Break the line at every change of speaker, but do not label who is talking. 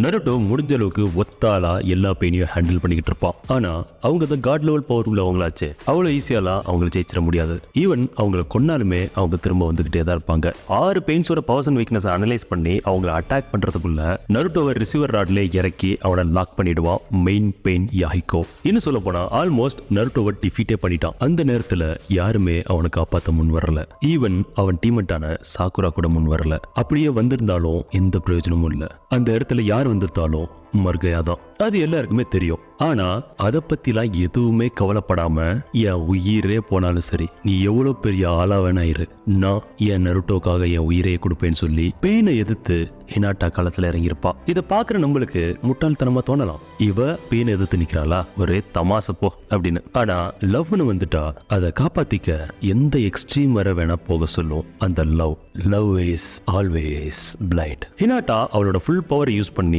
Naruto முடிஞ்ச அளவுக்கு ஒத்தாலா எல்லா பெயினையும் ஹேண்டில் பண்ணிக்கிட்டு இருப்பான். ஆனா அவங்க தான் காட் லெவல் பவர் உள்ளவங்களாச்சு, அவ்வளவு ஈஸியாலாம் அவங்களை ஜெயிச்சிட முடியாது. ஈவன் அவங்களை கொன்னாலுமே அவங்க திரும்ப வந்துகிட்டே தான் இருப்பாங்க. 6 பெயின்ஸோட பவர்ஸ் அண்ட் வீக்னஸ் அனலைஸ் பண்ணி அவங்களை அட்டாக் பண்றதுக்குள்ள நருட்டோவை ரிசீவர் ராட்ல இறக்கி அவனை லாக் பண்ணிடுவான் மெயின் பெயின் யாஹிகோ. இன்னும் சொல்ல போனா ஆல்மோஸ்ட் நருட்டோவை டிஃபீட்டே பண்ணிட்டான். அந்த நேரத்துல யாருமே அவனை காப்பாற்ற முன் வரல. ஈவன் அவன் டீமட்டான சாக்குரா கூட முன் வரல. அப்படியே வந்திருந்தாலும் எந்த பிரயோஜனமும் இல்ல. அந்த இடத்துல யார் வந்திருந்தாலும் மர்கையாதான், அது எல்லாருக்குமே தெரியும். ஆனா அத பத்திலாம் எதுவுமே கவலைப்படாம என் உயிரே போனாலும் சரி, நீ எவ்வளவு பெரிய ஆளா வேணா இரு, நான் என் நருட்டோக்காக என் உயிரையே கொடுப்பேன்னு சொல்லி பெயினை எதிர்த்து ஹினாட்டா களத்துல இறங்கியிருப்பா. இதை பாக்குற நம்மளுக்கு முட்டாள்தனமா தோணலாம், இவ பெயினை எதிர்த்து நிக்கிறாளா, ஒரே தமாசை போ அப்படின்னு. ஆனா லவ்னு வந்துட்டா அதை காப்பாத்திக்க எந்த எக்ஸ்ட்ரீம் வர வேணா போக சொல்லும் அந்த love. Love is always blind. Hinata அவளோட ஃபுல் பவர் யூஸ் பண்ணி